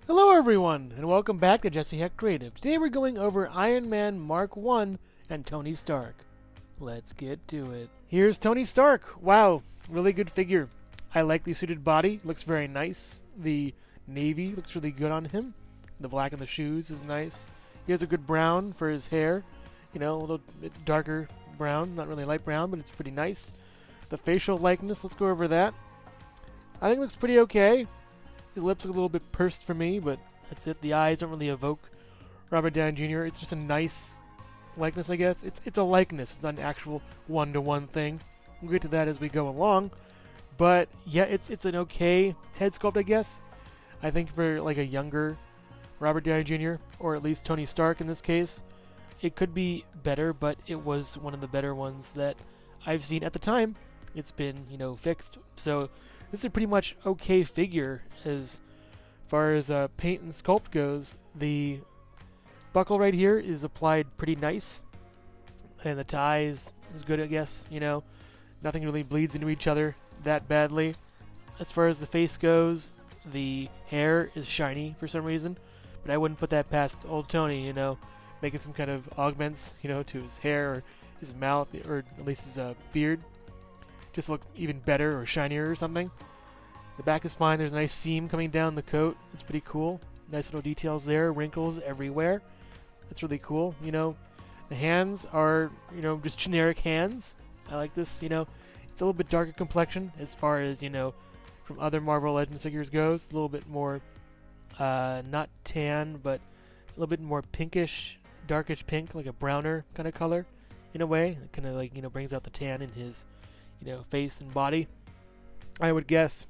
Hello everyone, and welcome back to Jesse Heck Creative. Today we're going over Iron Man Mark 1 and Tony Stark. Let's get to it. Here's Tony Stark. Wow, really good figure. I like the suited body, looks very nice. The navy looks really good on him. The black on the shoes is nice. He has a good brown for his hair. You know, a little bit darker brown, not really light brown, but it's pretty nice. The facial likeness, let's go over that. I think it looks pretty okay. His lips look a little bit pursed for me, but that's it. The eyes don't really evoke Robert Downey Jr. It's just a nice likeness, I guess. It's a likeness. It's not an actual one-to-one thing. We'll get to that as we go along. But yeah, it's an okay head sculpt, I guess. I think for like a younger Robert Downey Jr., or at least Tony Stark in this case, it could be better, but it was one of the better ones that I've seen at the time. It's been, fixed. So this is a pretty much okay figure as far as paint and sculpt goes. The buckle right here is applied pretty nice, and the tie is good, I guess. Nothing really bleeds into each other that badly. As far as the face goes, the hair is shiny for some reason, but I wouldn't put that past old Tony, making some kind of augments, to his hair or his mouth, or at least his beard, just look even better or shinier or something. The back is fine. There's a nice seam coming down the coat. It's pretty cool. Nice little details there. Wrinkles everywhere. That's really cool. The hands are, just generic hands. I like this. It's a little bit darker complexion as far as, from other Marvel Legends figures goes. A little bit more, not tan, but a little bit more pinkish, darkish pink, like a browner kind of color in a way. It kind of like, brings out the tan in his, face and body, I would guess,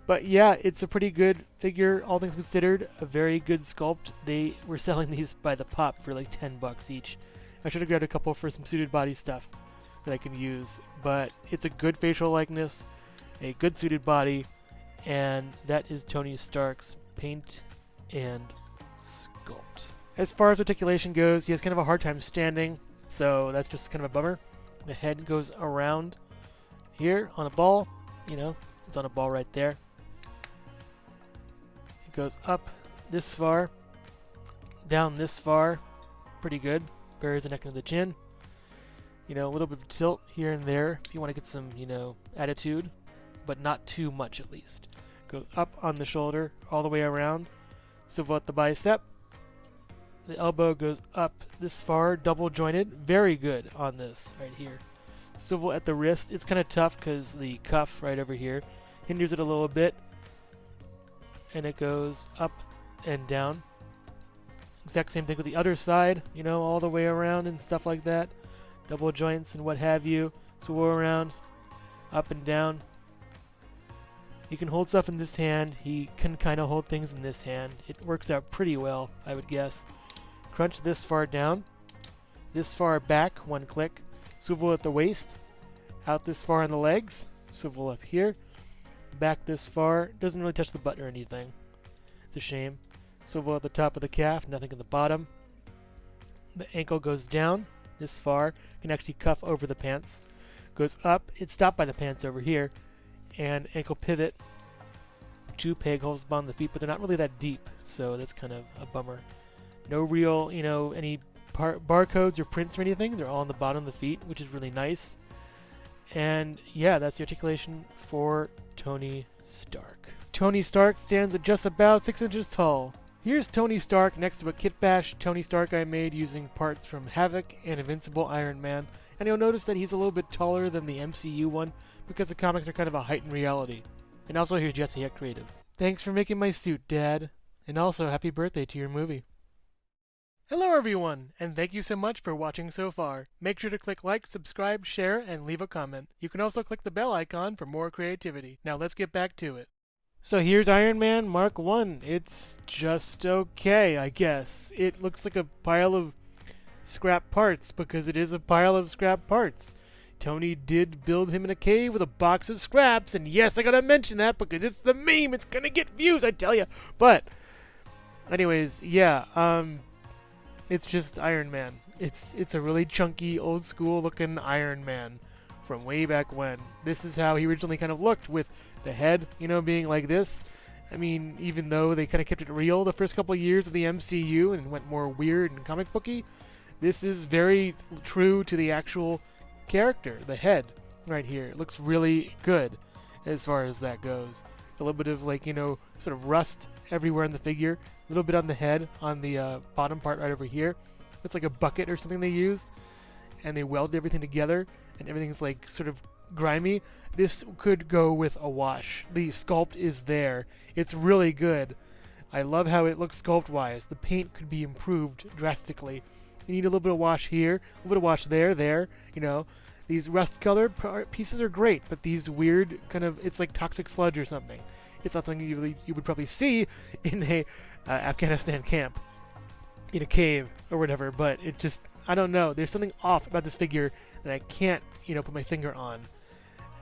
But yeah, it's a pretty good figure, all things considered. A very good sculpt. They were selling these by the pop for like $10 each. I should have grabbed a couple for some suited body stuff that I can use. But it's a good facial likeness, a good suited body, and that is Tony Stark's paint and sculpt. As far as articulation goes, he has kind of a hard time standing, so that's just kind of a bummer. The head goes around here on a ball. It's on a ball right there. It goes up this far, down this far. Pretty good. Buries the neck into the chin. A little bit of tilt here and there if you want to get some, attitude, but not too much at least. Goes up on the shoulder, all the way around. Swivel at the bicep. The elbow goes up this far, double jointed. Very good on this right here. Swivel at the wrist. It's kind of tough because the cuff right over here hinders it a little bit. And it goes up and down. Exact same thing with the other side, all the way around and stuff like that. Double joints and what have you. Swivel around, up and down. He can hold stuff in this hand. He can kind of hold things in this hand. It works out pretty well, I would guess. Crunch this far down, this far back, one click. Swivel at the waist, out this far on the legs. Swivel up here, back this far. Doesn't really touch the butt or anything. It's a shame. Swivel at the top of the calf, nothing at the bottom. The ankle goes down this far. You can actually cuff over the pants. Goes up. It's stopped by the pants over here. And ankle pivot. 2 peg holes on the feet, but they're not really that deep, so that's kind of a bummer. No real, any barcodes or prints or anything. They're all on the bottom of the feet, which is really nice. And yeah, that's the articulation for Tony Stark. Tony Stark stands at just about 6 inches tall. Here's Tony Stark next to a kit bash Tony Stark I made using parts from Havoc and Invincible Iron Man. And you'll notice that he's a little bit taller than the MCU one because the comics are kind of a heightened reality. And also here's Jesse Heck Creative. Thanks for making my suit, Dad. And also happy birthday to your movie. Hello everyone, and thank you so much for watching so far. Make sure to click like, subscribe, share, and leave a comment. You can also click the bell icon for more creativity. Now let's get back to it. So here's Iron Man Mark 1. It's just okay, I guess. It looks like a pile of scrap parts because it is a pile of scrap parts. Tony did build him in a cave with a box of scraps, and yes, I gotta mention that because it's the meme. It's gonna get views, I tell you. But anyways, yeah, it's just Iron Man. It's a really chunky, old school looking Iron Man from way back when. This is how he originally kind of looked, with the head, being like this, I mean, even though they kind of kept it real the first couple of years of the MCU and went more weird and comic booky, this is very true to the actual character, the head right here. It looks really good as far as that goes. A little bit of like, sort of rust everywhere in the figure, a little bit on the head, on the bottom part right over here. It's like a bucket or something they used, and they welded everything together, and everything's like sort of grimy. This could go with a wash. The sculpt is there. It's really good. I love how it looks sculpt-wise. The paint could be improved drastically. You need a little bit of wash here, a little bit of wash there, These rust-colored pieces are great, but these weird kind of, it's like toxic sludge or something. It's not something you would probably see in a Afghanistan camp, in a cave or whatever, but it just, I don't know. There's something off about this figure that I can't, put my finger on.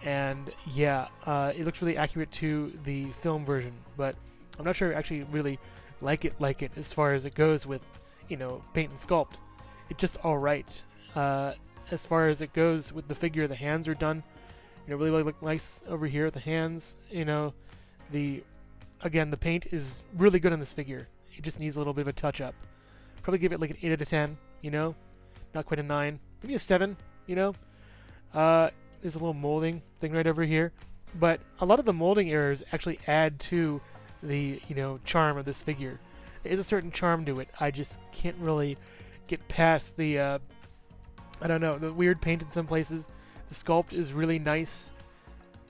And yeah, it looks really accurate to the film version, but I'm not sure I actually really like it as far as it goes with, paint and sculpt. It's just alright. As far as it goes with the figure, the hands are done, really look nice over here at the hands. Again, the paint is really good on this figure. It just needs a little bit of a touch up. Probably give it like an 8 out of 10, not quite a 9, maybe a 7, There's a little molding thing right over here, but a lot of the molding errors actually add to the, charm of this figure. There is a certain charm to it. I just can't really get past the, I don't know, the weird paint in some places. The sculpt is really nice,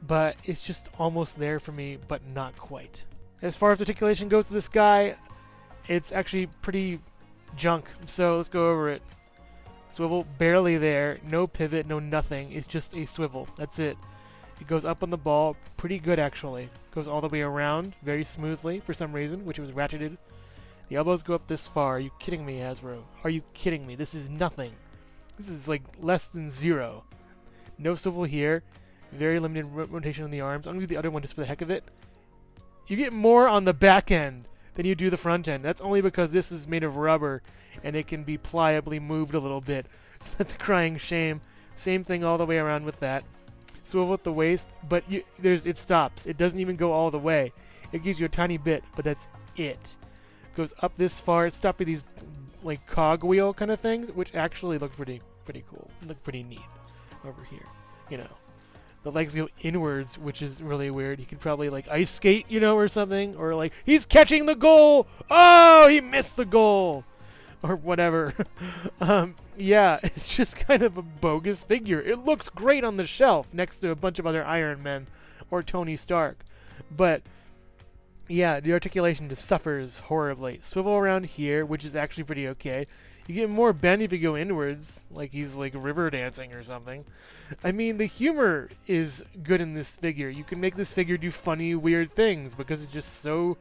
but it's just almost there for me, but not quite. As far as articulation goes to this guy, it's actually pretty junk, so let's go over it. Swivel barely there, no pivot, no nothing. It's just a swivel. That's it. It goes up on the ball, pretty good actually. Goes all the way around very smoothly for some reason, which was ratcheted. The elbows go up this far. Are you kidding me, Hasbro? Are you kidding me? This is nothing. This is like less than 0. No swivel here. Very limited rotation on the arms. I'm going to do the other one just for the heck of it. You get more on the back end than you do the front end. That's only because this is made of rubber and it can be pliably moved a little bit. So that's a crying shame. Same thing all the way around with that. Swivel at the waist, but it stops. It doesn't even go all the way. It gives you a tiny bit, but that's it. Goes up this far. It's stopped by these like cogwheel kind of things, which actually look pretty cool. Look pretty neat over here. The legs go inwards, which is really weird. He could probably like ice skate, or something, or like he's catching the goal. Oh, he missed the goal, or whatever. Yeah, it's just kind of a bogus figure. It looks great on the shelf next to a bunch of other Iron Men or Tony Stark, but yeah, the articulation just suffers horribly. Swivel around here, which is actually pretty okay. You get more bend if you go inwards, like he's like river dancing or something. I mean, the humor is good in this figure. You can make this figure do funny, weird things because it's just so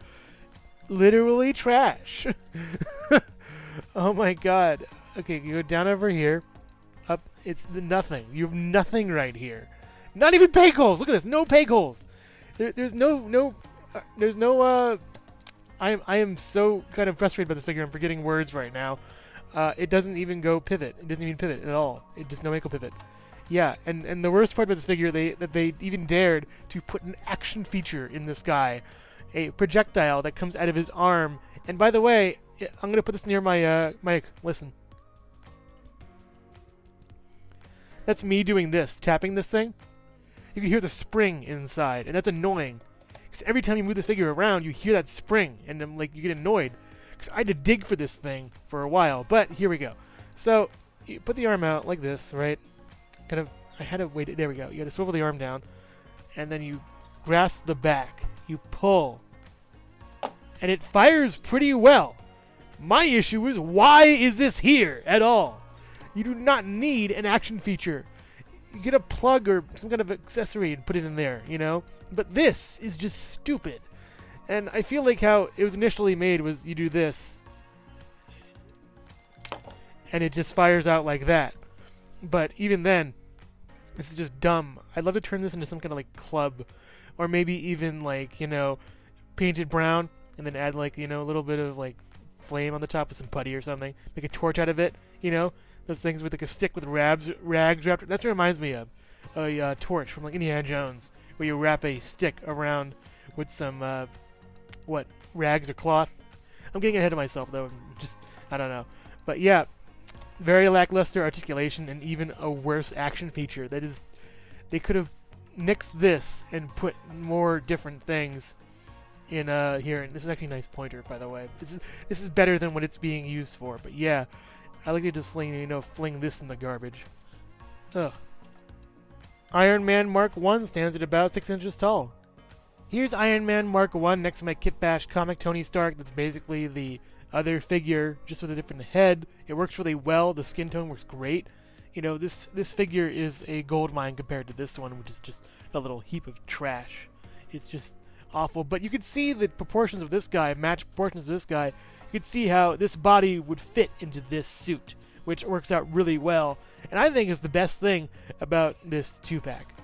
literally trash. Oh my god. Okay, you go down over here. Up, it's nothing. You have nothing right here. Not even peg holes. Look at this. No peg holes. There's no. I am so kind of frustrated by this figure. I'm forgetting words right now. It doesn't even go pivot. It doesn't even pivot at all. It just no ankle pivot. Yeah, and the worst part about this figure, that they even dared to put an action feature in this guy, a projectile that comes out of his arm. And by the way, I'm gonna put this near my mic. Listen, that's me doing this, tapping this thing. You can hear the spring inside, and that's annoying. Because every time you move this figure around, you hear that spring, and then like you get annoyed. Because I had to dig for this thing for a while, but here we go. So you put the arm out like this, right? Kind of, I had to wait. There we go. You got to swivel the arm down, and then you grasp the back. You pull, and it fires pretty well. My issue is, why is this here at all? You do not need an action feature. You get a plug or some kind of accessory and put it in there, But this is just stupid. And I feel like how it was initially made was you do this, and it just fires out like that. But even then, this is just dumb. I'd love to turn this into some kind of like club, or maybe even like, painted brown, and then add like, a little bit of like flame on the top with some putty or something. Make a torch out of it, those things with like a stick with rags wrapped. That's what it reminds me of. A torch from like Indiana Jones, where you wrap a stick around with some what, rags or cloth. I'm getting ahead of myself though. Just I don't know, but yeah, very lackluster articulation and even a worse action feature. That is, they could have nixed this and put more different things in here. And this is actually a nice pointer, by the way. This is better than what it's being used for. But yeah, I like to just fling this in the garbage. Ugh. Iron Man Mark 1 stands at about 6 inches tall. Here's Iron Man Mark 1 next to my Kit Bash comic Tony Stark. That's basically the other figure, just with a different head. It works really well. The skin tone works great. You know, this figure is a gold mine compared to this one, which is just a little heap of trash. It's just awful. But you could see the proportions of this guy match proportions of this guy. You could see how this body would fit into this suit, which works out really well. And I think is the best thing about this 2-pack.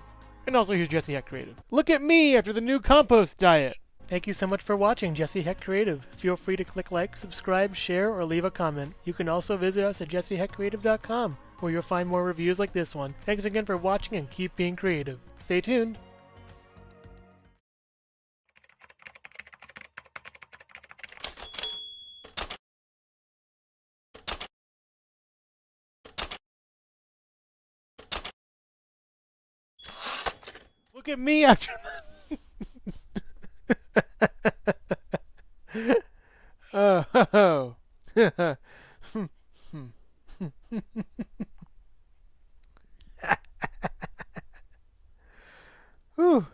And also, here's Jesse Heck Creative. Look at me after the new compost diet! Thank you so much for watching Jesse Heck Creative. Feel free to click like, subscribe, share, or leave a comment. You can also visit us at jesseheckcreative.com, where you'll find more reviews like this one. Thanks again for watching and keep being creative. Stay tuned! Look at me after oh. Whew.